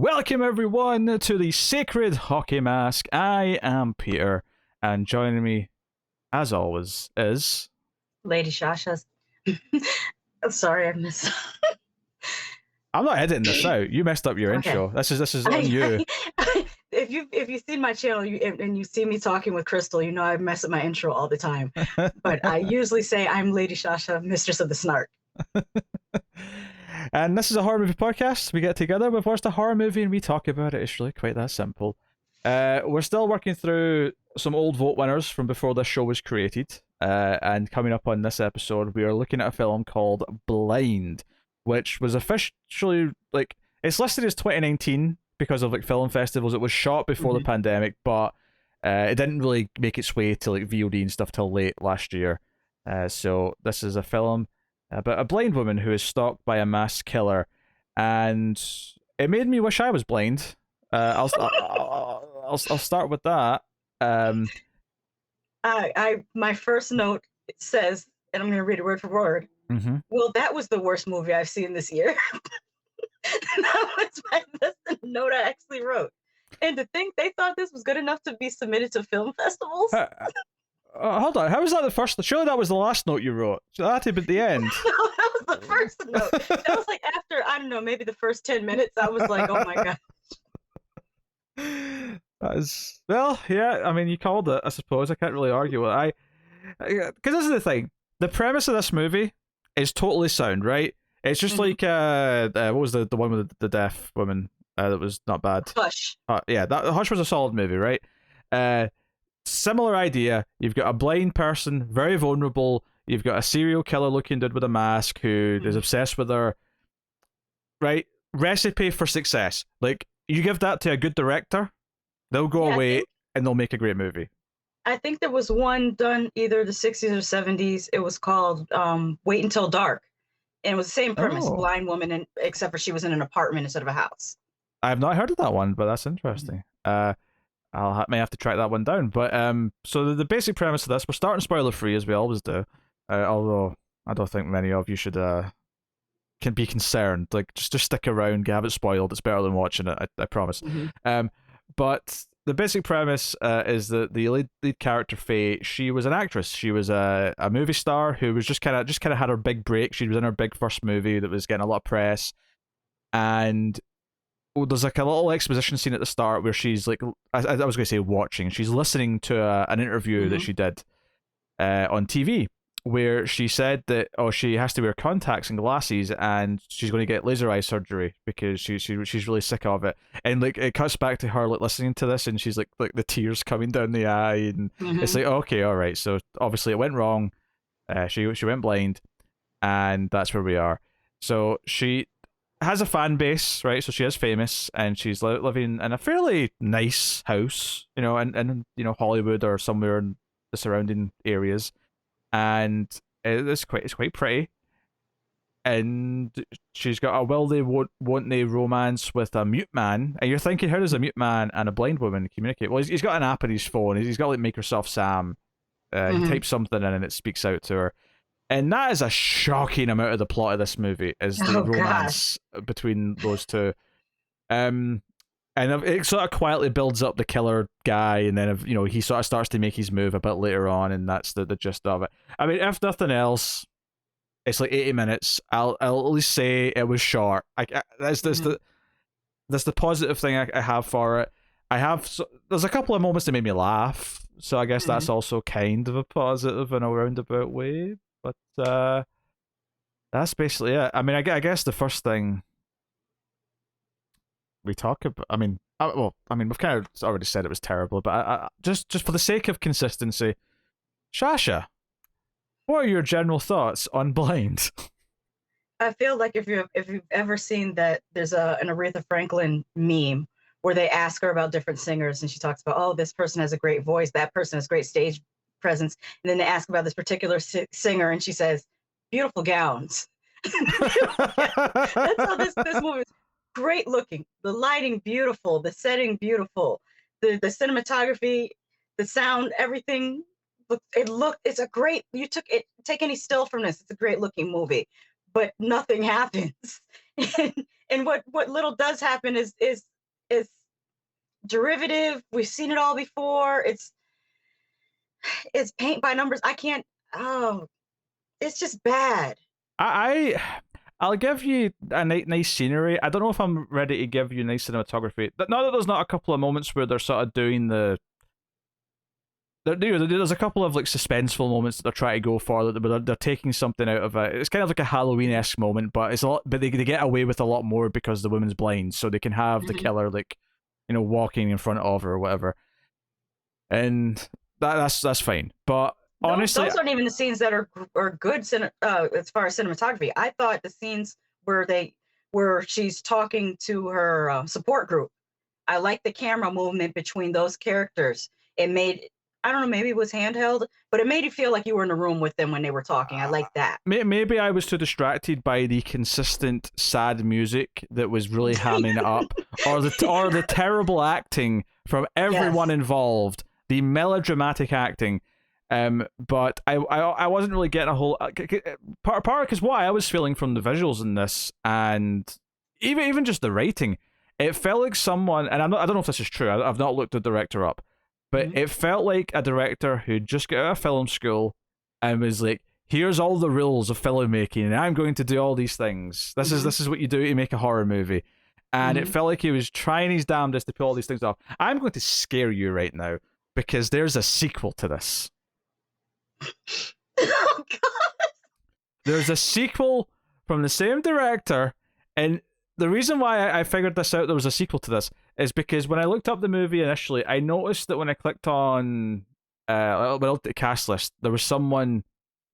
Welcome everyone to the Sacred Hockey Mask. I am Peter, and joining me, as always, is Lady Shasha's. Sorry, I missed. I'm not editing this out. You messed up your Okay. intro. This is on you. If you see my channel and you see me talking with Crystal, you know I mess up my intro all the time. But I usually say I'm Lady Shasha, Mistress of the Snark. And this is a horror movie podcast. We get together, we've watched a horror movie, and we talk about it. It's really quite that simple. We're still working through some old vote winners from before this show was created. And coming up on this episode, we are looking at a film called Blind, which was officially it's listed as 2019 because of film festivals. It was shot before the pandemic, but it didn't really make its way to VOD and stuff till late last year. So this is a film about a blind woman who is stalked by a mass killer, and it made me wish I was blind. I'll start with that. My first note says, and I'm going to read it word for word. Mm-hmm. Well, that was the worst movie I've seen this year. That's the note I actually wrote. And to think they thought this was good enough to be submitted to film festivals. Hold on, how was that the first? Surely that was the last note you wrote. So that had to be the end. No, that was the first note. That was after, I don't know, maybe the first 10 minutes. I was like, oh my god. That is, well, yeah. I mean, you called it. I suppose I can't really argue with it. Because this is the thing. The premise of this movie is totally sound, right? It's just like what was the one with the deaf woman that was not bad? Hush. Yeah, that Hush was a solid movie, right? Similar idea. You've got a blind person, very vulnerable. You've got a serial killer looking dude with a mask who is obsessed with her. Right? Recipe for success. You give that to a good director, they'll go away and they'll make a great movie. I think there was one done either the 60s or 70s. It was called Wait Until Dark. And it was the same premise, blind woman, and except for she was in an apartment instead of a house. I have not heard of that one, but that's interesting. May have to track that one down. But so the basic premise of this, we're starting spoiler free as we always do. Although I don't think many of you should can be concerned. Just stick around, have it spoiled. It's better than watching it. I promise. But the basic premise is that the lead character Faye, she was an actress. She was a movie star who was just kind of had her big break. She was in her big first movie that was getting a lot of press, and there's a little exposition scene at the start where she's I was going to say watching. She's listening to an interview that she did on TV, where she said that she has to wear contacts and glasses, and she's going to get laser eye surgery because she's really sick of it. And it cuts back to her listening to this, and she's like the tears coming down the eye, and it's okay, all right. So obviously it went wrong. She went blind, and that's where we are. So she has a fan base, right? So she is famous, and she's living in a fairly nice house, in Hollywood or somewhere in the surrounding areas, and it's quite pretty. And she's got a will they won't they romance with a mute man, and you're thinking, how does a mute man and a blind woman communicate? Well, he's got an app on his phone. He's got Microsoft Sam. He types something in and it speaks out to her. And that is a shocking amount of the plot of this movie, is the romance between those two. And it sort of quietly builds up the killer guy, and then he sort of starts to make his move a bit later on, and that's the gist of it. I mean, if nothing else, it's 80 minutes. I'll at least say it was short. That's the positive thing I have for it. There's a couple of moments that made me laugh, so I guess that's also kind of a positive in a roundabout way. But that's basically it. I mean, I guess the first thing we talk about, we've kind of already said it was terrible, but I just for the sake of consistency, Shasha, what are your general thoughts on Blind? I feel like if you've ever seen that, there's an Aretha Franklin meme where they ask her about different singers, and she talks about, this person has a great voice, that person has great stage presence, and then they ask about this particular singer, and she says, beautiful gowns. That's how this movie is. Great looking, the lighting beautiful, the setting beautiful, the cinematography, the sound, everything. It's a great, take any still from this, it's a great looking movie, but nothing happens. and what little does happen is it's derivative. We've seen it all before. It's paint by numbers. I can't. Oh, it's just bad. I I'll give you a nice scenery. I don't know if I'm ready to give you nice cinematography. Not that there's not a couple of moments where they're sort of doing the. There's a couple of like suspenseful moments that they're trying to go for, that they're taking something out of it. It's kind of like a Halloween-esque moment, but it's a lot. But they get away with a lot more because the woman's blind, so they can have the Mhm. killer like, walking in front of her or whatever, and that's fine. But honestly, Those aren't even the scenes that are good as far as cinematography. I thought the scenes where she's talking to her support group. I like the camera movement between those characters. It made, I don't know, maybe it was handheld, but it made you feel like you were in the room with them when they were talking. I like that. maybe I was too distracted by the consistent sad music that was really hamming it up, or the terrible acting from everyone Yes. involved, the melodramatic acting. But I wasn't really getting a whole part because what I was feeling from the visuals in this, and even just the writing, it felt like someone, and I don't know if this is true. I've not looked the director up, but Mhm. it felt like a director who just got out of film school and was like, here's all the rules of filmmaking, and I'm going to do all these things. Mhm. This is what you do to make a horror movie. And it Mhm. felt like he was trying his damnedest to pull all these things off. I'm going to scare you right now because there's a sequel to this. Oh, God. There's a sequel from the same director, and the reason why I figured this out, there was a sequel to this, is because when I looked up the movie initially, I noticed that when I clicked on when I looked at the cast list, there was someone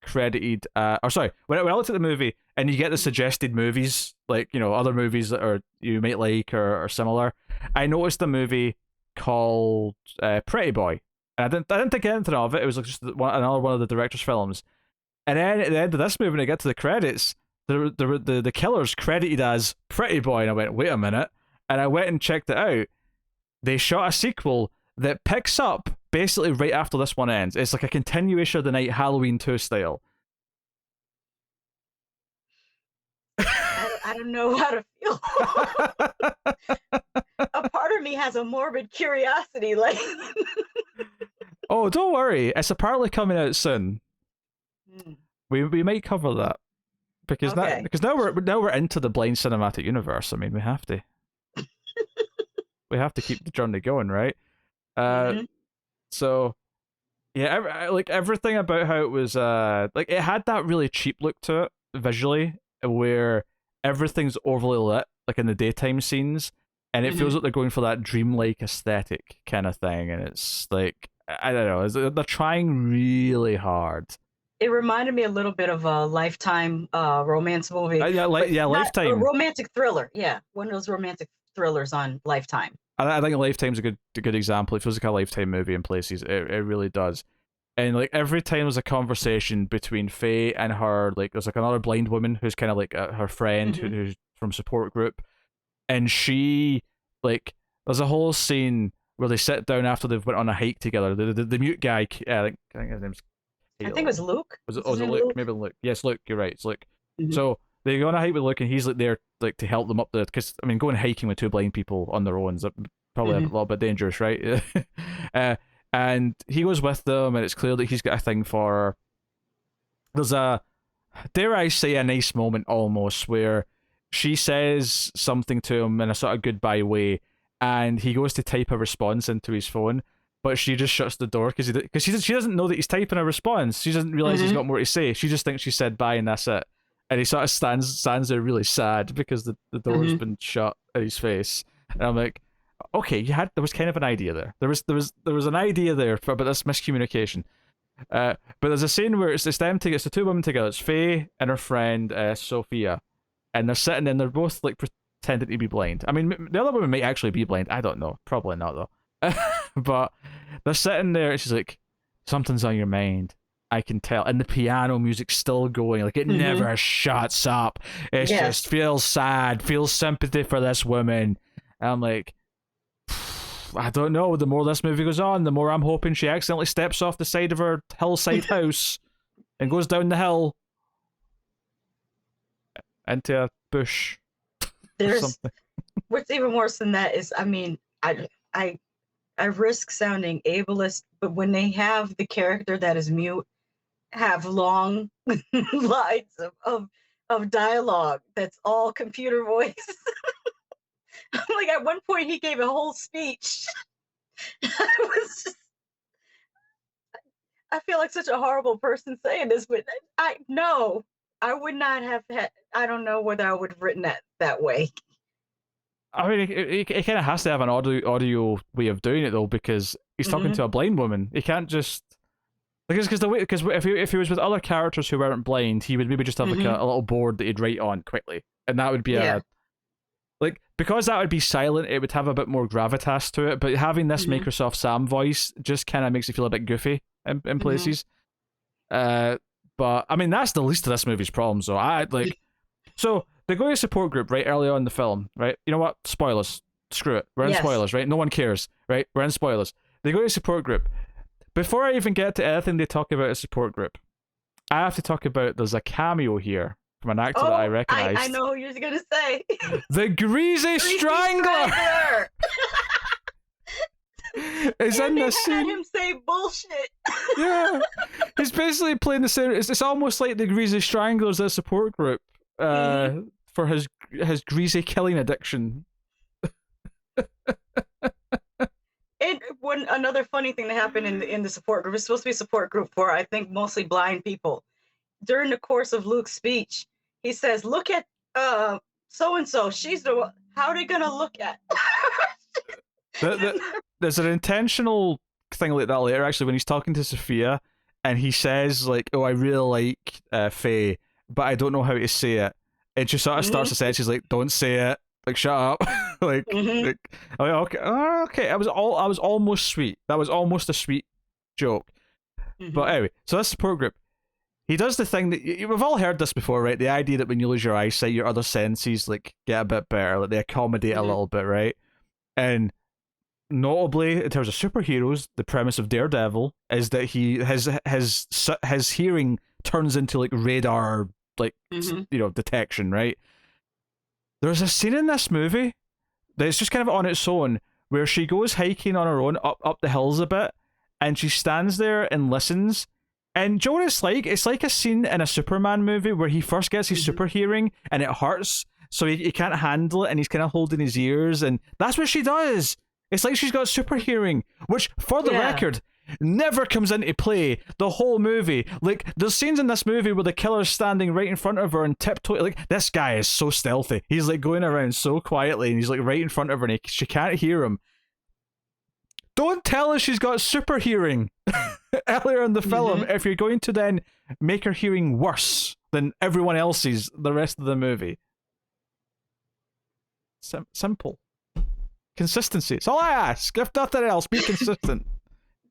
credited. Or sorry, when I looked at the movie and you get the suggested movies, like other movies that are you might like or similar, I noticed a movie called Pretty Boy, and I didn't think anything of it. It was like just another one of the director's films. And then at the end of this movie, when I get to the credits, the killer's credited as Pretty Boy, and I went, wait a minute, and I went and checked it out. They shot a sequel that picks up basically right after this one ends. It's like a continuation of the night, Halloween 2 style. I don't know how to feel. A part of me has a morbid curiosity, like. Oh, don't worry, it's apparently coming out soon. Hmm. We might cover that Okay. because now we're into the blind cinematic universe. I mean, we have to keep the journey going, right? Uh, Hmm. so yeah, like everything about how it was, like it had that really cheap look to it visually, where everything's overly lit, like in the daytime scenes, and it feels Hmm. like they're going for that dreamlike aesthetic kind of thing, and it's like I don't know, they're trying really hard. It reminded me a little bit of a Lifetime romance movie, Yeah, but not a Lifetime. romantic thriller. Yeah, one of those romantic thrillers on Lifetime. I think Lifetime's a good example. It feels like a Lifetime movie in places. It really does. And like every time there's a conversation between Faye and her, like there's like another blind woman who's kind of like her friend Hmm. who's from support group, and she like there's a whole scene where they sit down after they've went on a hike together. The mute guy, I think his name's I think it was Caleb. Luke. Was it? What's Oh, his was it name? Luke? Luke. Maybe Luke. Yes, Luke. You're right. It's Luke. Hmm. So they go on a hike with Luke, and he's like there, like to help them up the. Because I mean, going hiking with two blind people on their own is probably a Hmm. little bit dangerous, right? uh, and he goes with them, and it's clear that he's got a thing for her. There's a, dare I say, a nice moment almost where she says something to him in a sort of goodbye way, and he goes to type a response into his phone, but she just shuts the door because she doesn't know that he's typing a response. She doesn't realize he's Hmm. got more to say. She just thinks she said bye and that's it. And he sort of stands there really sad because the door's Hmm. been shut in his face. And I'm like, okay, there was kind of an idea there. There was an idea there about this miscommunication. But there's a scene where it's them together, it's the two women together. It's Faye and her friend Sophia, and they're sitting and they're both like pretending to be blind. I mean, the other woman might actually be blind. I don't know. Probably not though. But they're sitting there, and she's like, "Something's on your mind. I can tell." And the piano music's still going, like it Hmm. never shuts up. It's just Yes. feels sad, feels sympathy for this woman. And I'm like, I don't know. The more this movie goes on, the more I'm hoping she accidentally steps off the side of her hillside house and goes down the hill into a bush or There's something. What's even worse than that is, I mean, I I risk sounding ableist, but when they have the character that is mute have long lines of dialogue that's all computer voice. Like at one point he gave a whole speech. I was just, I feel like such a horrible person saying this, but I no, I would not have had. I don't know whether I would have written that way. I mean, it kind of has to have an audio way of doing it though, because he's talking Hmm. to a blind woman. He can't just because the way because if he was with other characters who weren't blind, he would maybe just have like Hmm. a little board that he'd write on quickly, and that would be Yeah. a like because that would be silent. It would have a bit more gravitas to it. But having this Hmm. Microsoft Sam voice just kind of makes it feel a bit goofy in Hmm. places. Uh, but I mean that's the least of this movie's problems. So I like so they go to a support group right early on in the film, right? You know what? Spoilers. Screw it. We're in Yes. spoilers, right? No one cares, right? We're in spoilers. They go to a support group. Before I even get to anything they talk about a support group, I have to talk about there's a cameo here from an actor that I Oh, I recognized. know who you're gonna say. The Greasy Greasy Strangler Strangler. is in And they this had scene. him say bullshit. Yeah. He's basically playing the same. It's almost like the Greasy Strangler's a support group Hmm. for his greasy killing addiction. And one another funny thing that happened in the support group, it's supposed to be a support group for, I think, mostly blind people. During the course of Luke's speech, he says, "Look at so and so. She's the one. How are they gonna look at?" The, there's an intentional thing like that later, actually, when he's talking to Sophia, and he says like, "Oh, I really like Faye, but I don't know how to say it." And she sort of starts Hmm. to say, "She's like, don't say it, like, shut up." Hmm. like, oh, yeah, okay, okay. I was almost sweet. That was almost a sweet joke. But Hmm. anyway, so this support group, he does the thing that we've all heard this before, right? The idea that when you lose your eyesight, your other senses like get a bit better, like they accommodate a Hmm. little bit, right? And notably, in terms of superheroes, the premise of Daredevil is that his hearing turns into like radar, like Hmm. detection. Right? There's a scene in this movie that's just kind of on its own where she goes hiking on her own up the hills a bit, and she stands there and listens. And Joe, it's like a scene in a Superman movie where he first gets his Hmm. super hearing and it hurts, so he can't handle it, and he's kind of holding his ears, and that's what she does. It's like she's got super hearing, which, for the Yeah. record, never comes into play the whole movie. Like, there's scenes in this movie where the killer's standing right in front of her and tiptoe. Like, this guy is so stealthy. He's like going around so quietly, and he's like right in front of her, and she can't hear him. Don't tell her she's got super hearing earlier in the film Hmm. if you're going to then make her hearing worse than everyone else's the rest of the movie. Simple. Consistency. It's all I ask. If nothing else, be consistent.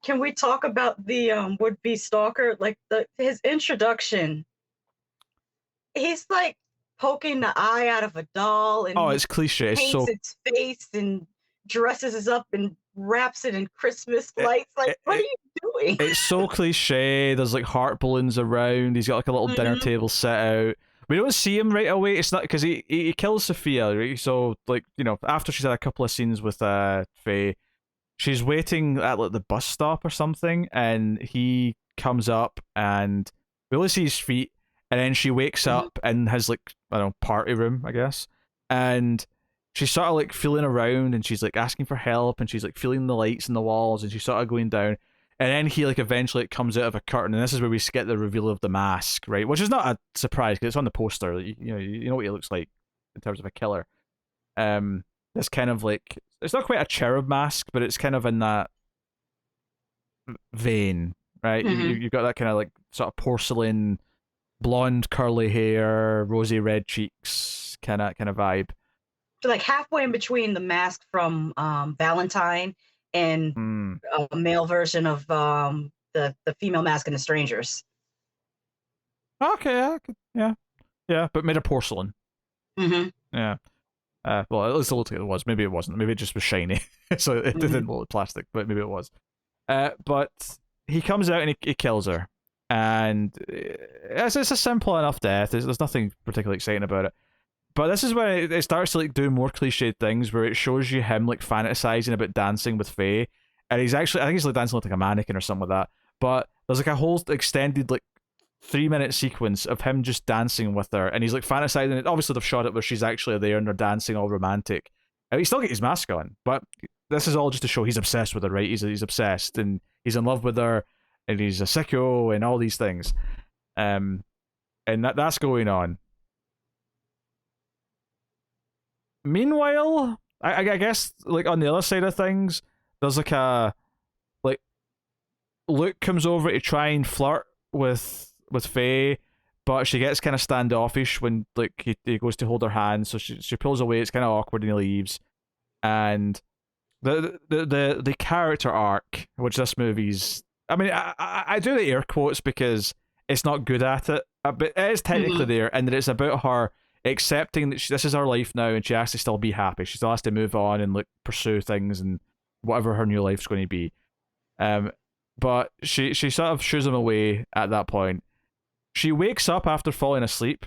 Can we talk about the would-be stalker? Like his introduction, he's like poking the eye out of a doll, and Oh, he it's cliche. It's paints so its face and dresses it up and wraps it in Christmas it, lights. Like, it, what are it, you doing? it's so cliche. There's like heart balloons around. He's got like a little dinner Hmm. table set out. We don't see him right away. It's not because he kills Sophia, right? So like after she's had a couple of scenes with Faye, she's waiting at like the bus stop or something, and he comes up and we only see his feet, and then she wakes Hmm. up in his like I don't know party room, I guess, and she's sort of like feeling around and she's like asking for help and she's like feeling the lights in the walls and she's sort of going down. And then he like eventually comes out of a curtain, and this is where we get the reveal of the mask, right? Which is not a surprise because it's on the poster. You know what he looks like in terms of a killer. This kind of like it's not quite a cherub mask, but it's kind of in that vein, right? Hmm. You've got that kind of like sort of porcelain, blonde curly hair, rosy red cheeks, kind of vibe. So like halfway in between the mask from Valentine and Hmm. a male version of the female mask in The Strangers. Okay, yeah, yeah, but made of porcelain. Hmm. Yeah. Well, at least it looked like it was. Maybe it wasn't. Maybe it just was shiny, so it Hmm. didn't look like plastic. But maybe it was. But he comes out and he kills her, and it's a simple enough death. There's nothing particularly exciting about it. But this is when it starts to like do more cliched things where it shows you him like fantasizing about dancing with Faye, and he's actually I think he's like dancing like a mannequin or something like that. But there's like a whole extended like 3 minute sequence of him just dancing with her, and he's like fantasizing it. Obviously they've shot it where she's actually there and they're dancing all romantic. And he still got his mask on, but this is all just to show he's obsessed with her, right? He's obsessed and he's in love with her, and he's a sicko and all these things. And that's going on. Meanwhile, I guess like on the other side of things, there's like a like Luke comes over to try and flirt with Faye, but she gets kind of standoffish when like he goes to hold her hand, so she pulls away. It's kind of awkward, and he leaves. And the character arc, which this movie's, I mean, I do the air quotes because it's not good at it, but it is technically there, and that it's about her accepting that this is her life now, and she has to still be happy. She still has to move on and like pursue things and whatever her new life's going to be. But she sort of shoos him away at that point. She wakes up after falling asleep,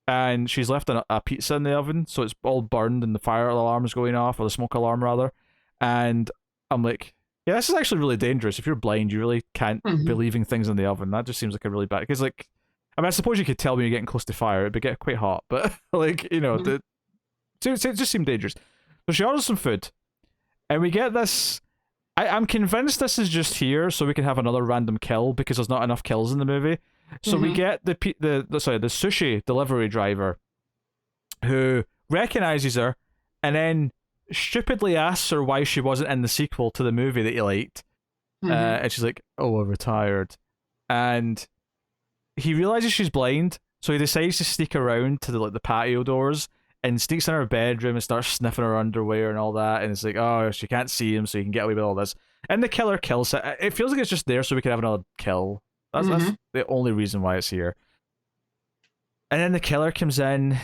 and she's left a pizza in the oven, so it's all burned, and the fire alarm is going off, or the smoke alarm rather. And I'm like, yeah, this is actually really dangerous. If you're blind, you really can't be leaving things in the oven. That just seems like a really bad. Because like, I mean, I suppose you could tell when you're getting close to fire, it'd be getting quite hot, but like, you know, it just seemed dangerous. So she orders some food, and we get this. I'm convinced this is just here so we can have another random kill because there's not enough kills in the movie. So we get the sushi delivery driver who recognizes her and then stupidly asks her why she wasn't in the sequel to the movie that he liked. And she's like, "Oh, we're retired." And he realizes she's blind, so he decides to sneak around to the patio doors and sneaks in her bedroom and starts sniffing her underwear and all that. And it's like, oh, she can't see him, so he can get away with all this. And the killer kills it. It feels like it's just there so we can have another kill. That's the only reason why it's here. And then the killer comes in,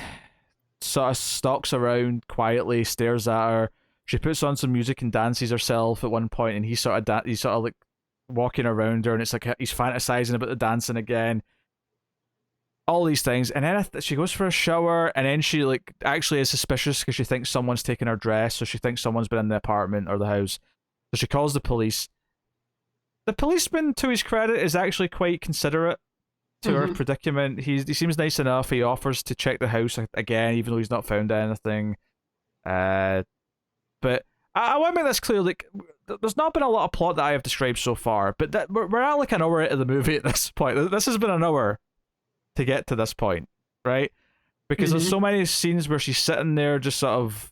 sort of stalks around quietly, stares at her. She puts on some music and dances herself at one point, and he's sort of like walking around her, and it's like he's fantasizing about the dancing again. All these things, and then she goes for a shower, and then she like actually is suspicious because she thinks someone's taken her dress, so she thinks someone's been in the apartment or the house. So she calls the police. The policeman, to his credit, is actually quite considerate to her predicament. He seems nice enough. He offers to check the house again, even though he's not found anything. But I want to make this clear. Like, there's not been a lot of plot that I have described so far, but we're at like an hour into the movie at this point. This has been an hour to get to this point, right? Because there's so many scenes where she's sitting there just sort of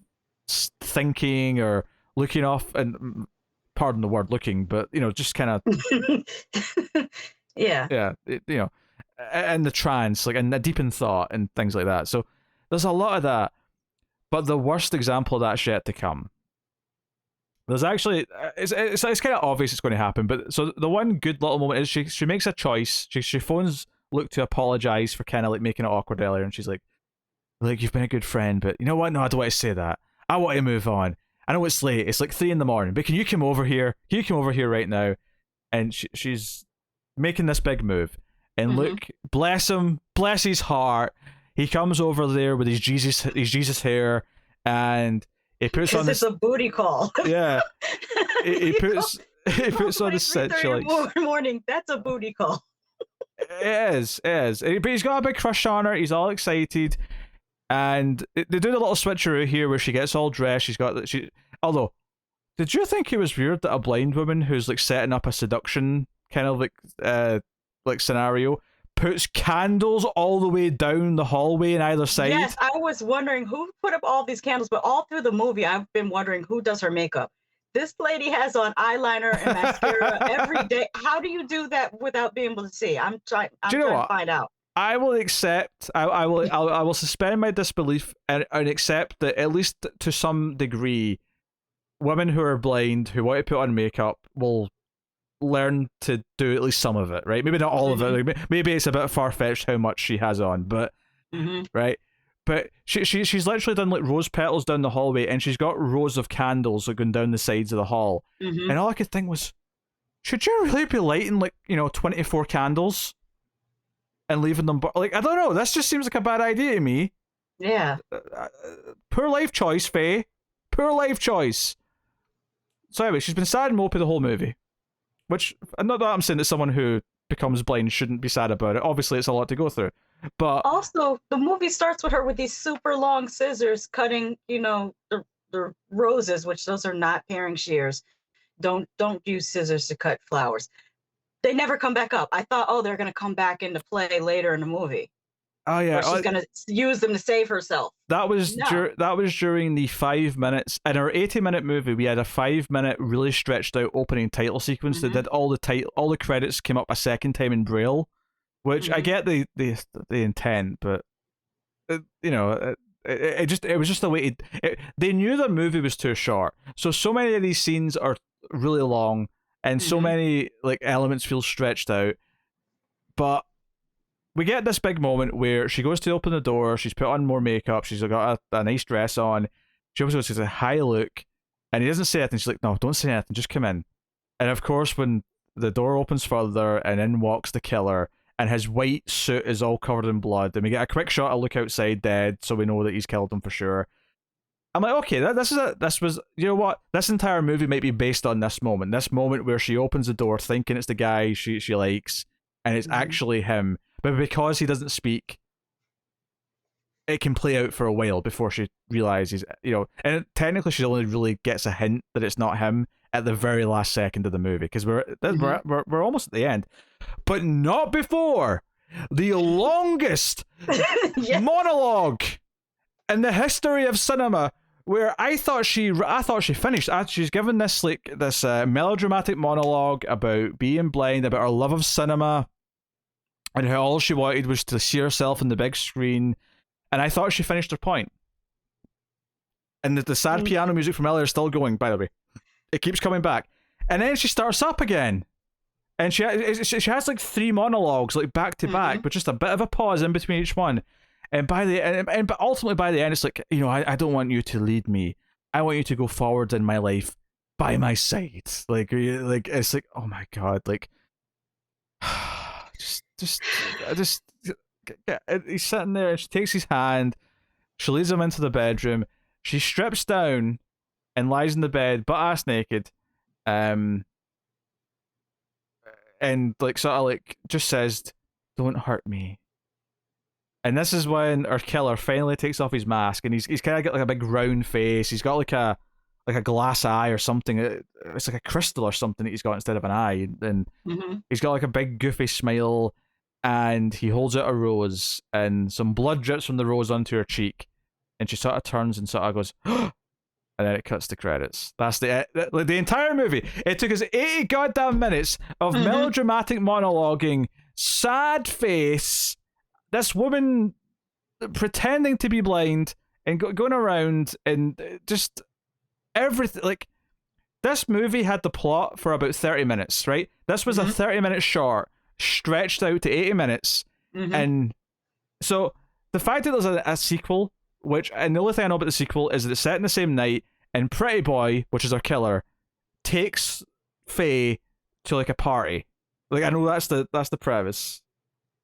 thinking or looking off, and pardon the word looking, but you know, just kind of yeah, you know, and the trance, like, and the deep in thought and things like that. So there's a lot of that, but the worst example of that's yet to come. There's actually it's kind of obvious it's going to happen, but so the one good little moment is she makes a choice. She phones Luke to apologize for kind of like making it awkward earlier, and she's like, you've been a good friend, but you know what? No, I don't want to say that. I want to move on. I know it's late. It's like 3 a.m, but can you come over here? Can you come over here right now? And she's making this big move, and Luke, bless him, bless his heart, he comes over there with his Jesus hair, and he puts on this. It's a booty call. Yeah, he puts on this set. Morning. That's a booty call. It is. But he's got a big crush on her. He's all excited, and they do the little switcheroo here where she gets all dressed. Although, did you think it was weird that a blind woman who's like setting up a seduction kind of like scenario puts candles all the way down the hallway in either side? Yes, I was wondering who put up all these candles, but all through the movie, I've been wondering who does her makeup. This lady has on eyeliner and mascara every day. How do you do that without being able to see? I'm trying to find out. I will accept. I will suspend my disbelief and accept that at least to some degree, women who are blind who want to put on makeup will learn to do at least some of it. Right? Maybe not all of it. Like, maybe it's a bit far fetched how much she has on, but right. But she's literally done like rose petals down the hallway, and she's got rows of candles like going down the sides of the hall. And all I could think was, should you really be lighting like 24 candles and leaving them? Like, I don't know. This just seems like a bad idea to me. Yeah. Poor life choice, Faye. Poor life choice. So anyway, she's been sad and mopey the whole movie. Which, not that I'm saying that someone who becomes blind shouldn't be sad about it. Obviously, it's a lot to go through. But Also, the movie starts with her with these super long scissors cutting, the roses, which those are not paring shears. Don't use scissors to cut flowers. They never come back up. I thought, oh, they're gonna come back into play later in the movie, oh or yeah, she's gonna use them to save herself. No. that was during the 5 minutes in our 80-minute movie. We had a 5 minute really stretched out opening title sequence that Hmm. did all the credits came up a second time in braille, which I Hmm. get the intent, but it was just the way they knew the movie was too short, so many of these scenes are really long and so Hmm. many like elements feel stretched out. But we get this big moment where she goes to open the door, she's put on more makeup, she's got a nice dress on, she opens it, she says hi Luke, and he doesn't say anything. She's like, no, don't say anything, just come in. And of course, when the door opens further and in walks the killer, and his white suit is all covered in blood, and we get a quick shot of Luke outside dead, so we know that he's killed him for sure. I'm like, okay, this was, you know what? This entire movie might be based on this moment where she opens the door thinking it's the guy she likes, and it's Hmm. actually him. But because he doesn't speak, it can play out for a while before she realizes, and technically she only really gets a hint that it's not him at the very last second of the movie, because Hmm. we're almost at the end, but not before the longest Yeah. monologue in the history of cinema, where I thought she finished. She's given this melodramatic monologue about being blind, about her love of cinema, and how all she wanted was to see herself in the big screen. And I thought she finished her point. And the sad Mm. piano music from earlier is still going, by the way. It keeps coming back. And then she starts up again. And she has like three monologues, like back to back, Mhm. but just a bit of a pause in between each one. And but ultimately by the end, it's like, I don't want you to lead me. I want you to go forward in my life by my side. Like, it's like, oh my god, like, just, he's sitting there, and she takes his hand, she leads him into the bedroom, she strips down and lies in the bed, butt ass naked, um, and like sort of like just says, "Don't hurt me." And this is when our killer finally takes off his mask, and he's kind of got like a big round face. He's got like a glass eye or something. It's like a crystal or something that he's got instead of an eye, and Mhm. he's got like a big goofy smile, and he holds out a rose, and some blood drips from the rose onto her cheek, and she sort of turns and sort of goes, and then it cuts to credits. That's the entire movie. It took us 80 goddamn minutes of Mhm. melodramatic monologuing, sad face, this woman pretending to be blind and going around and just everything. Like, this movie had the plot for about 30 minutes, right? This was a Mhm. 30-minute short stretched out to 80 minutes. Mhm. And so the fact that there's a sequel, and the only thing I know about the sequel is that it's set in the same night, and Pretty Boy, which is our killer, takes Faye to like a party. Like, I know that's the premise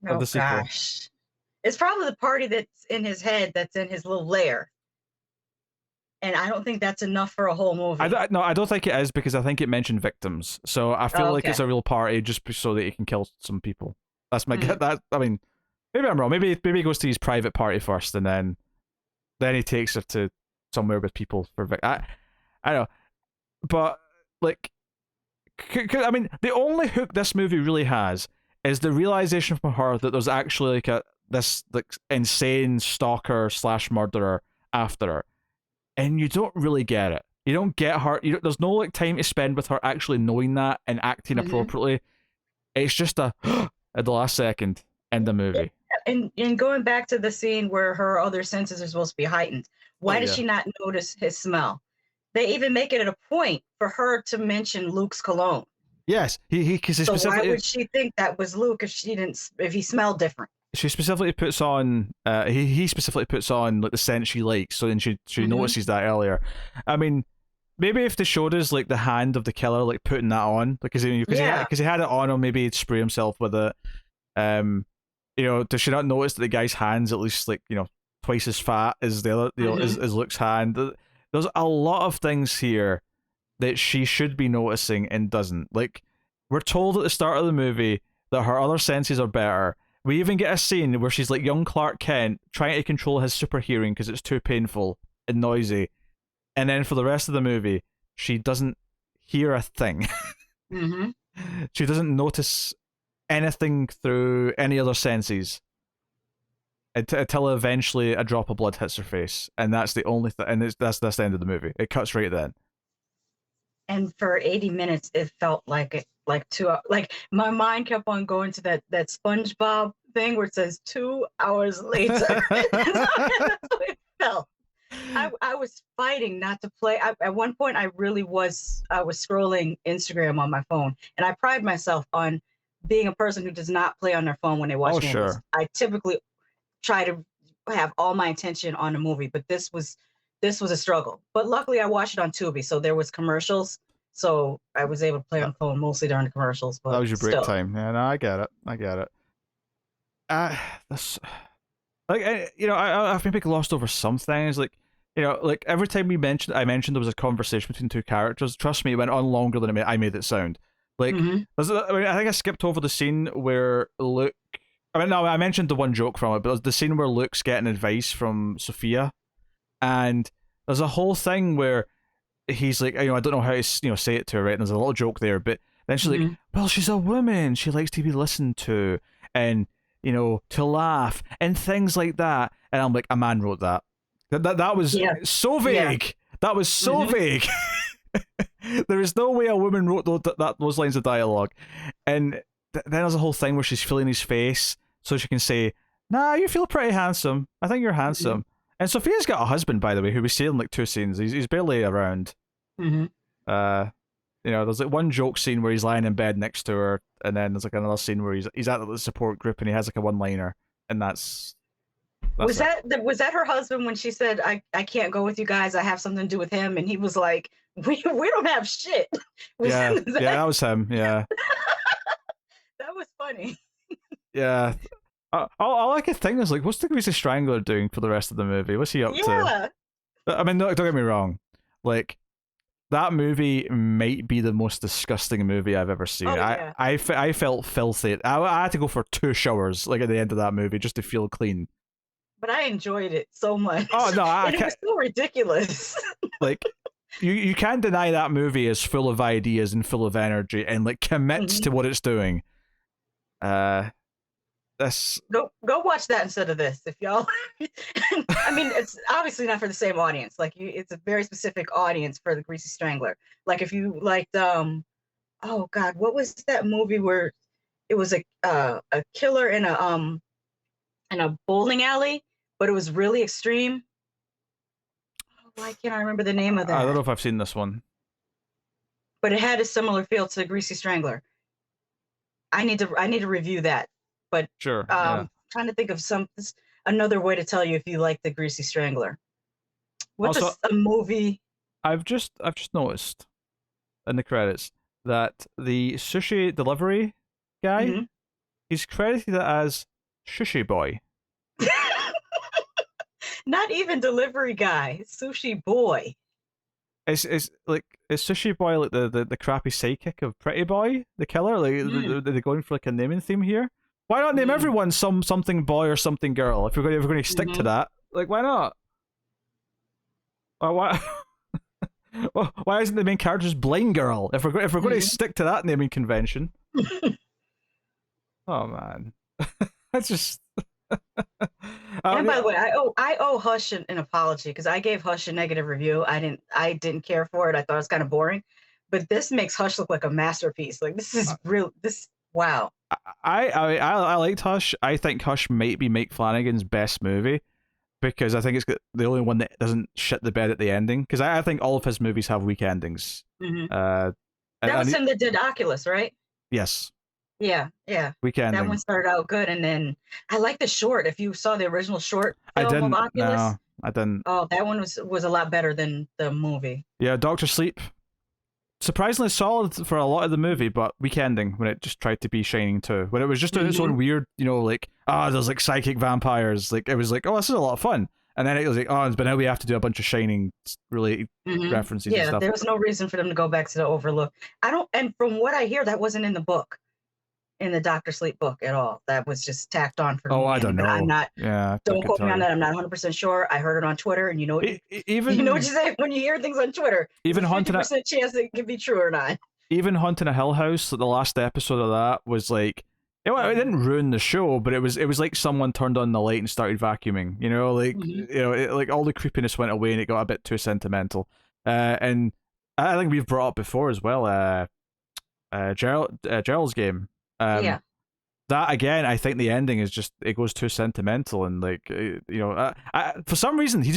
of Oh the sequel. gosh. It's probably the party that's in his head that's in his little lair. And I don't think that's enough for a whole movie. No, I don't think it is, because I think it mentioned victims. So I feel Oh, like it's okay. a real party just so that he can kill some people. That's my Mm. that. I mean, maybe I'm wrong. Maybe he goes to his private party first, and then he takes her to somewhere with people for I don't know, but like, I mean, the only hook this movie really has is the realization from her that there's actually like this like insane stalker slash murderer after her, and you don't really get it. You don't get her. There's no like time to spend with her actually knowing that and acting Mhm. appropriately. It's just a at the last second in the Yeah, movie. and going back to the scene where her other senses are supposed to be heightened, Oh why did yeah. she not notice his smell? They even make it a point for her to mention Luke's cologne. Yes, he because he So why specifically would she think that was Luke if she didn't if he smelled different? she specifically puts on he specifically puts on like the scent she likes, so then she Mhm. notices that earlier. I mean, maybe if they showed us like the hand of the killer like putting that on, because Yeah. he had it on him, maybe he'd spray himself with it. Um, does she not notice that the guy's hands at least like twice as fat as the other, Mm-hmm. as Luke's hand. There's a lot of things here that she should be noticing and doesn't. Like, we're told at the start of the movie that her other senses are better. We even get a scene where she's like young Clark Kent trying to control his super hearing because it's too painful and noisy. And then for the rest of the movie, she doesn't hear a thing. Mm-hmm. She doesn't notice anything through any other senses until eventually a drop of blood hits her face, and that's the only thing. And that's the end of the movie. It cuts right then. And for 80 minutes, it felt like 2 hours. Like my mind kept on going to that SpongeBob thing where it says 2 hours later. That's what it felt. I was fighting not to play. At one point, I was scrolling Instagram on my phone, and I pride myself on being a person who does not play on their phone when they watch Oh movies. sure. I typically try to have all my attention on a movie, but this was a struggle. But luckily, I watched it on Tubi, so there was commercials, so I was able to play on the phone mostly during the commercials. That But was your break still, time. Yeah, no, I get it. I get it. This like I've maybe glossed over some things. Like, like every time I mentioned there was a conversation between two characters. Trust me, it went on longer than I made it sound. Like, mm-hmm. I think I skipped over the scene where Luke. I mean, no, I mentioned the one joke from it, but there's the scene where Luke's getting advice from Sophia, and there's a whole thing where he's like, I don't know how to say it to her, right? And there's a little joke there, but then she's like, Mm-hmm. well, she's a woman, she likes to be listened to, and to laugh and things like that. And I'm like, a man wrote that. That was Yeah, so yeah. vague. That was so Mm-hmm. vague. There is no way a woman wrote those lines of dialogue. And then there's a whole thing where she's feeling his face so she can say, nah, you feel pretty handsome. I think you're Mm-hmm. handsome. And Sophia's got a husband, by the way, who we see in like two scenes. He's barely around. Mm-hmm. Uh, there's like one joke scene where he's lying in bed next to her, and then there's like another scene where he's at the support group and he has like a one liner, and that's Was it. that her husband when she said, I can't go with you guys, I have something to do with him, and he was like, we don't have shit. Was Yeah, that, that was him. Yeah, that was funny. yeah. All I could think is like, what's the Greasy Strangler doing for the rest of the movie? What's he up to? Yeah. I mean, don't get me wrong. Like, that movie might be the most disgusting movie I've ever seen. Oh yeah. I felt filthy. I had to go for 2 showers like at the end of that movie just to feel clean. But I enjoyed it so much. Oh no, I And it can't. was so ridiculous. Like, you can't deny that movie is full of ideas and full of energy and like commits Mhm. to what it's doing. Uh, this. Go watch that instead of this if y'all. I mean, it's obviously not for the same audience. Like it's a very specific audience for the Greasy Strangler. Like if you liked oh god, what was that movie where it was a killer in a bowling alley, but it was really extreme. Oh, why can't I remember the name of I don't know that? if I've seen this one. But it had a similar feel to Greasy Strangler. I need to review that. But Sure. Yeah. trying to think of another way to tell you if you like the Greasy Strangler. What's Also, a movie? I've just noticed in the credits that the sushi delivery guy, Mhm. he's credited as Sushi Boy. Not even delivery guy, sushi boy. Is like, is Sushi Boy like the crappy sidekick of Pretty Boy, the killer? Like, Mm, are they going for like a naming theme here? Why not name mm, everyone something boy or something girl if we're going to stick to mhm. that? Like, why not? Why? Why isn't the main character just Blind Girl? If we're going to Mhm. stick to that naming convention, oh man, that's just. And by Yeah, the way, I owe Hush an apology because I gave Hush a negative review. I didn't care for it. I thought it was kind of boring. But this makes Hush look like a masterpiece. Like this is real. This wow. I liked Hush. I think Hush might be Mike Flanagan's best movie because I think it's the only one that doesn't shit the bed at the ending. Because I think all of his movies have weak endings. Hmm. Uh, That was and him that did Oculus, right? yes, Yeah, yeah. weak That one ending. started out good, and then I like the short. If you saw the original short I film of didn't. Oculus, No, I didn't. oh, that one was a lot better than the movie. Yeah, Doctor Sleep. surprisingly solid for a lot of the movie, but weak ending when it just tried to be Shining 2. When it was just doing its own weird, like, there's like psychic vampires. Like, it was like, oh, this is a lot of fun. And then it was like, oh, but now we have to do a bunch of Shining related references and Yeah, stuff. there was no reason for them to go back to the Overlook. And from what I hear, that wasn't in the book, in the Doctor Sleep book at all. That was just tacked on for the Oh, movie I don't ending. But I'm know. not. Yeah, I Don't couldn't quote me tell on you. that. I'm not 100% sure. I heard it on Twitter, and you know what Even you say when you hear things on Twitter. There's even a Haunting 50% chance it could be true or not. even Haunting a Hill House, the last episode of that was like, it didn't ruin the show, but it was like someone turned on the light and started vacuuming. Like like all the creepiness went away and it got a bit too sentimental. And I think we've brought up before as well. Gerald's game. Yeah. That again, I think the ending is just it goes too sentimental and like for some reason he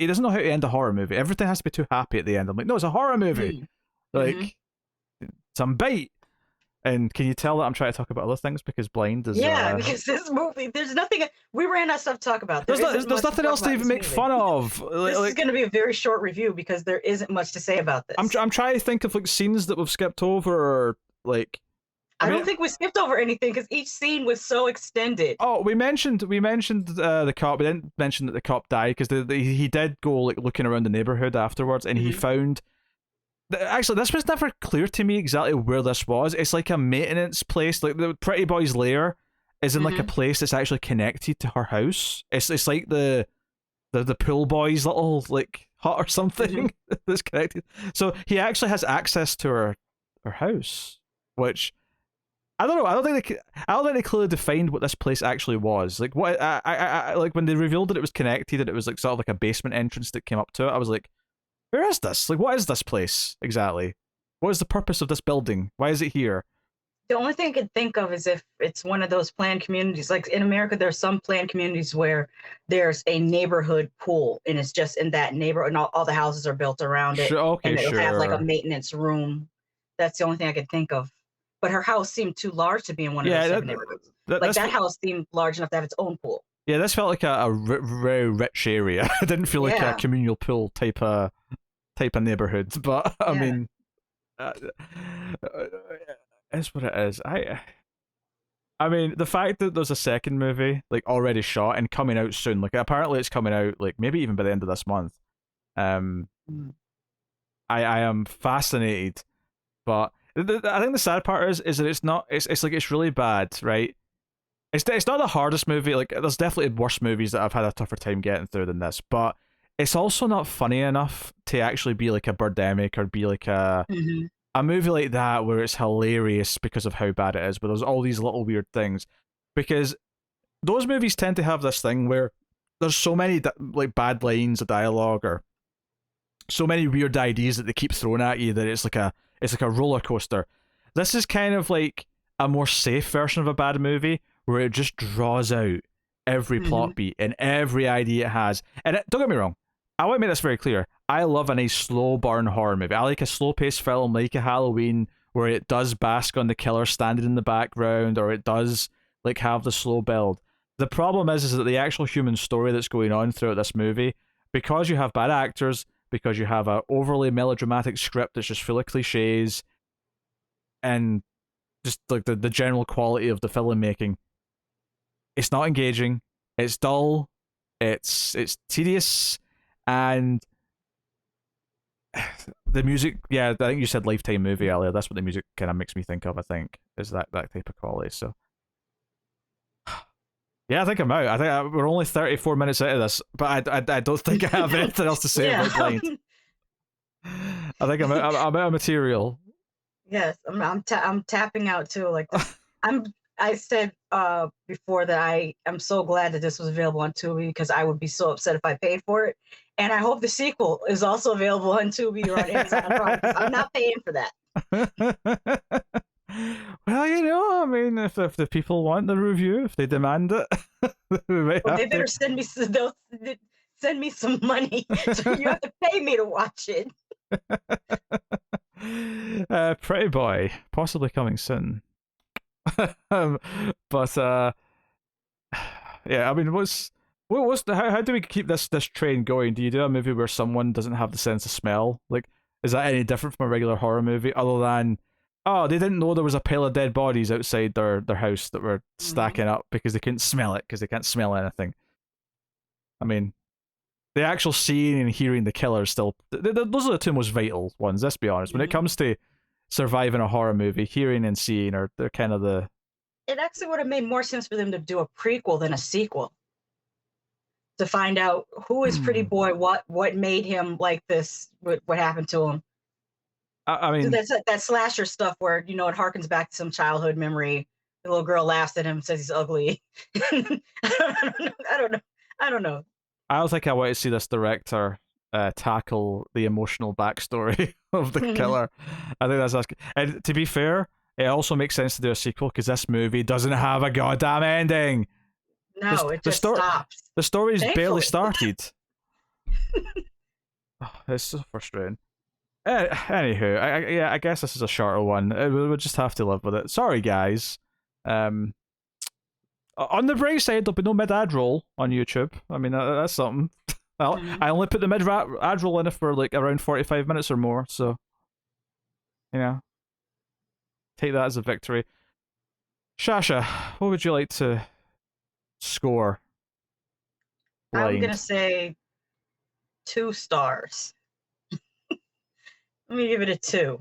doesn't know how to end a horror movie. Everything has to be too happy at the end. I'm like, no, it's a horror movie. Like some bait. And can you tell that I'm trying to talk about other things because Blind is because this movie, there's nothing. We ran out of stuff to talk about. There's nothing else to even make fun of. This is going to be a very short review because there isn't much to say about this. I'm trying to think of like scenes that we've skipped over or like. I don't think we skipped over anything because each scene was so extended. Oh, we mentioned the cop. We didn't mention that the cop died because he did go like looking around the neighborhood afterwards, and he found. Actually, this was never clear to me exactly where this was. It's like a maintenance place. Like the Pretty Boy's lair is in like a place that's actually connected to her house. It's like the pool boy's little like hut or something that's connected. So he actually has access to her house, which. I don't know. I don't think they clearly defined what this place actually was. Like what I like when they revealed that it was connected, that it was like sort of like a basement entrance that came up to it. I was like, where is this? Like, what is this place exactly? What is the purpose of this building? Why is it here? The only thing I could think of is if it's one of those planned communities. Like in America, there's some planned communities where there's a neighborhood pool, and it's just in that neighborhood, and all the houses are built around it, and it'll have like a maintenance room. That's the only thing I could think of. But her house seemed too large to be in one of those neighborhoods. That house seemed large enough to have its own pool. Yeah, this felt like a very rich area. It didn't feel like a communal pool type of neighborhood. But I mean, it's what it is. I mean, the fact that there's a second movie like already shot and coming out soon. Like apparently it's coming out like maybe even by the end of this month. I am fascinated, but. I think the sad part is that it's not. It's like it's really bad, right? It's not the hardest movie. Like there's definitely worse movies that I've had a tougher time getting through than this, but it's also not funny enough to actually be like a Birdemic or be like a movie like that where it's hilarious because of how bad it is. But there's all these little weird things because those movies tend to have this thing where there's so many like bad lines of dialogue or so many weird ideas that they keep throwing at you that it's like a roller coaster. This is kind of like a more safe version of a bad movie where it just draws out every plot beat and every idea it has. And don't get me wrong, I want to make this very clear. I love a nice slow burn horror movie. I like a slow paced film like a Halloween where it does bask on the killer standing in the background or it does like have the slow build. The problem is that the actual human story that's going on throughout this movie, because you have bad actors, because you have an overly melodramatic script that's just full of cliches and just like the general quality of the filmmaking, it's not engaging, it's dull, it's tedious, and the music, I think you said Lifetime movie earlier, that's what the music kind of makes me think of, I think, is that type of quality, so... Yeah, I think I'm out. I think we're only 34 minutes into this, but I don't think I have anything else to say about Blind. I think I'm out of material. Yes, I'm tapping out too. Like I said before that I am so glad that this was available on Tubi because I would be so upset if I paid for it, and I hope the sequel is also available on Tubi or on Amazon Prime because I'm not paying for that. Well, I mean, if the people want the review, if they demand it, they better send me some money, so you have to pay me to watch it. Pretty Boy, possibly coming soon. But yeah, I mean, how do we keep this train going? Do you do a movie where someone doesn't have the sense of smell? Like, Is that any different from a regular horror movie? Other than, oh, they didn't know there was a pile of dead bodies outside their house that were Mm-hmm. stacking up because they couldn't smell it because they can't smell anything. I mean, the actual seeing and hearing the killer still. Those are the two most vital ones. Let's be honest. When it Mm-hmm. comes to surviving a horror movie, hearing and seeing are they're kind of the. It actually would have made more sense for them to do a prequel than a sequel to find out who is Pretty Boy, what made him like this, what happened to him. I So mean, that slasher stuff where it harkens back to some childhood memory. The little girl laughs at him, says he's ugly. I don't know. I don't know. I don't think I want to see this director tackle the emotional backstory of the killer. I think that's and to be fair, it also makes sense to do a sequel because this movie doesn't have a goddamn ending. No, it The just story stops. the story's barely Thankfully. started. It's so frustrating. Anywho, I guess this is a shorter one. We'll just have to live with it. Sorry, guys. Um, on the bright side, there'll be no mid-ad roll on YouTube. I mean, that's something. I only put the mid-ad roll in it for like around 45 minutes or more, so, you know, take that as a victory. Shasha, what would you like to score I'm gonna Blind? say 2 stars. Let me give it a 2.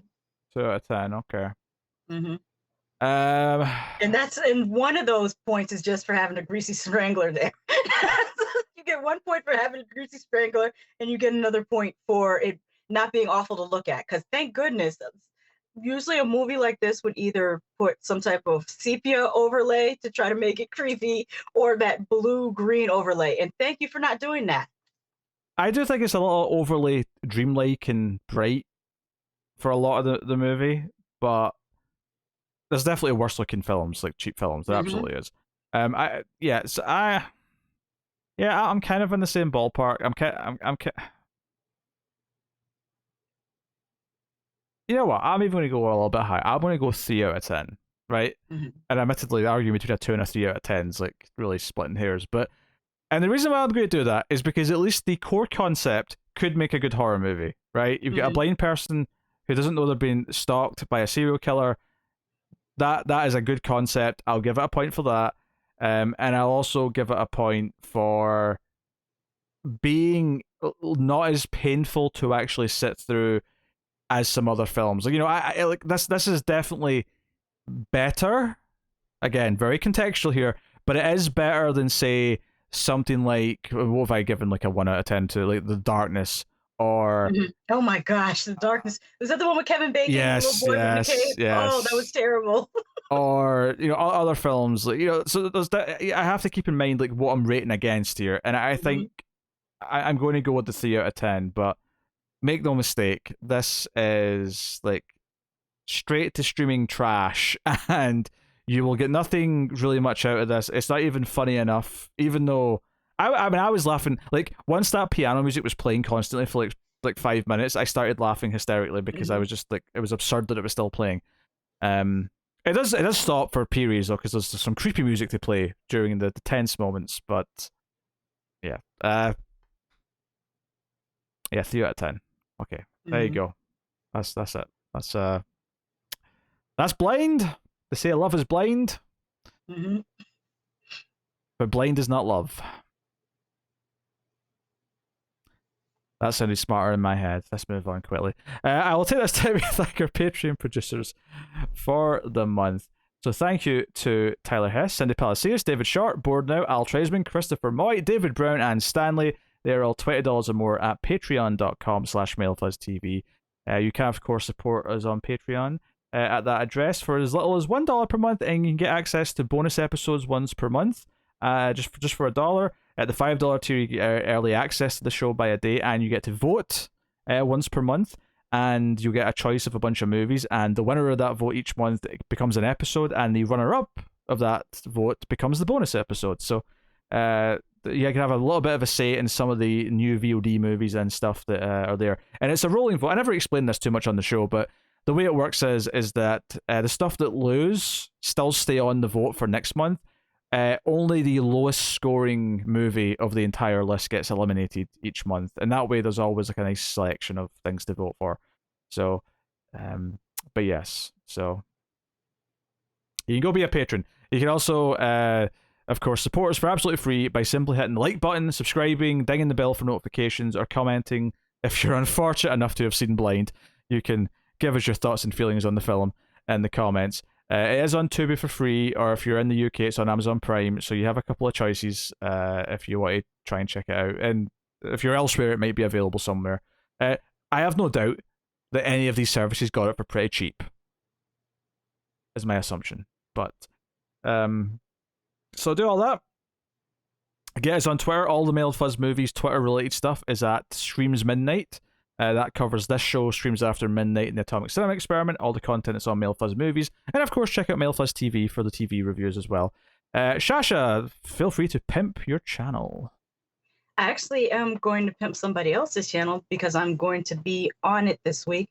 2 out of 10, okay. Mm-hmm. Um, And one of those points is just for having a greasy strangler there. You get 1 point for having a greasy strangler, and you get another point for it not being awful to look at. Because thank goodness, usually a movie like this would either put some type of sepia overlay to try to make it creepy, or that blue-green overlay. And thank you for not doing that. I do think it's a little overly dreamlike and bright for a lot of the movie, but there's definitely worse looking films, like cheap films. There Mm-hmm. absolutely is. I'm kind of in the same ballpark. You know what? I'm even going to go a little bit higher. I'm going to go 3 out of 10, right? Mm-hmm. And admittedly, the argument between a 2 and a 3 out of 10 is like really splitting hairs. And the reason why I'm going to do that is because at least the core concept could make a good horror movie, right? You've got a Mm-hmm. blind person who doesn't know they're being stalked by a serial killer. That is a good concept. I'll give it a point for that. And I'll also give it a point for being not as painful to actually sit through as some other films. Like, I like this. This is definitely better. Again, very contextual here, but it is better than say something like what have I given like a 1 out of 10 to, like The Darkness or Mm-hmm. Oh my gosh, The Darkness. Was that the one with Kevin Bacon and the little yes, boy in the cave? yes, Oh, that was yes. terrible. Or other films, like so there's that. I have to keep in mind like what I'm rating against here, and I Mm-hmm. think I'm going to go with the 3 out of 10. But make no mistake, this is like straight to streaming trash, and you will get nothing really much out of this. It's not even funny enough, even though I mean I was laughing like once that piano music was playing constantly for like 5 minutes, I started laughing hysterically because I Mm-hmm. was just like it was absurd that it was still playing. Um, it does stop for periods though because there's some creepy music to play during the tense moments, but yeah, yeah, 3 out of 10. Okay, there you Mm-hmm. go. That's it. That's Blind. They say love is blind, Mm-hmm. but blind is not love. That sounded smarter in my head. Let's move on quickly. I will take this time to thank our Patreon producers for the month. So thank you to Tyler Hess, Cindy Palacios, David Short, Board Now, Al Treisman, Christopher Moy, David Brown, and Stanley. They're all $20 or more at patreon.com/MailFuzzTV. You can, of course, support us on Patreon at that address for as little as $1 per month, and you can get access to bonus episodes once per month, just for $1. At the $5 tier, you get early access to the show by a day, and you get to vote once per month, and you get a choice of a bunch of movies, and the winner of that vote each month becomes an episode, and the runner-up of that vote becomes the bonus episode. So you can have a little bit of a say in some of the new VOD movies and stuff that are there. And it's a rolling vote. I never explained this too much on the show, but the way it works is that the stuff that lose still stay on the vote for next month. Only the lowest scoring movie of the entire list gets eliminated each month, and that way there's always like a nice selection of things to vote for. So, but yes, so you can go be a patron. You can also, of course, support us for absolutely free by simply hitting the like button, subscribing, dinging the bell for notifications, or commenting. If you're unfortunate enough to have seen Blind, you can give us your thoughts and feelings on the film in the comments. It is on Tubi for free, or if you're in the UK, it's on Amazon Prime, so you have a couple of choices if you want to try and check it out. And if you're elsewhere, it might be available somewhere. I have no doubt that any of these services got it for pretty cheap, is my assumption. But so do all that. Get us on Twitter. All the Mailed Fuzz movies Twitter related stuff is at Streams Midnight. That covers this show, Streams After Midnight, and the Atomic Cinema Experiment. All the content is on Mailed Fuzz movies, and of course check out Mailed Fuzz TV for the TV reviews as well. Shasha, feel free to pimp your channel. I actually am going to pimp somebody else's channel because I'm going to be on it this week.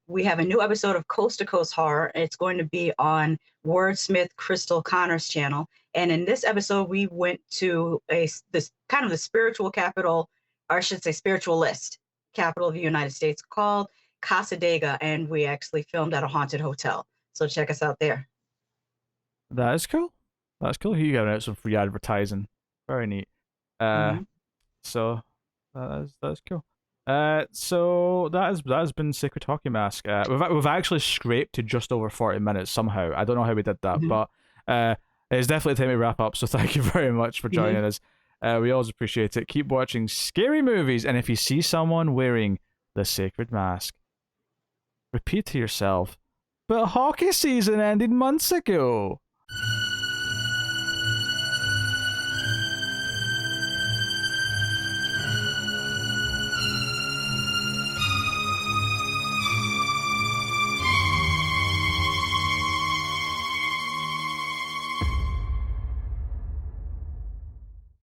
We have a new episode of Coast to Coast Horror. It's going to be on Wordsmith Crystal Connor's channel. And in this episode, we went to this kind of the spiritual capital, or I should say spiritualist capital of the United States, called Casadega. And we actually filmed at a haunted hotel. So check us out there. That is cool. That's cool. You giving out some free advertising. Very neat. So that's cool. So that has been Sacred Hockey Mask. We've actually scraped to just over 40 minutes somehow. I don't know how we did that, but it's definitely time to wrap up. So thank you very much for joining us. We always appreciate it. Keep watching scary movies, and if you see someone wearing the Sacred Mask, repeat to yourself, "But hockey season ended months ago."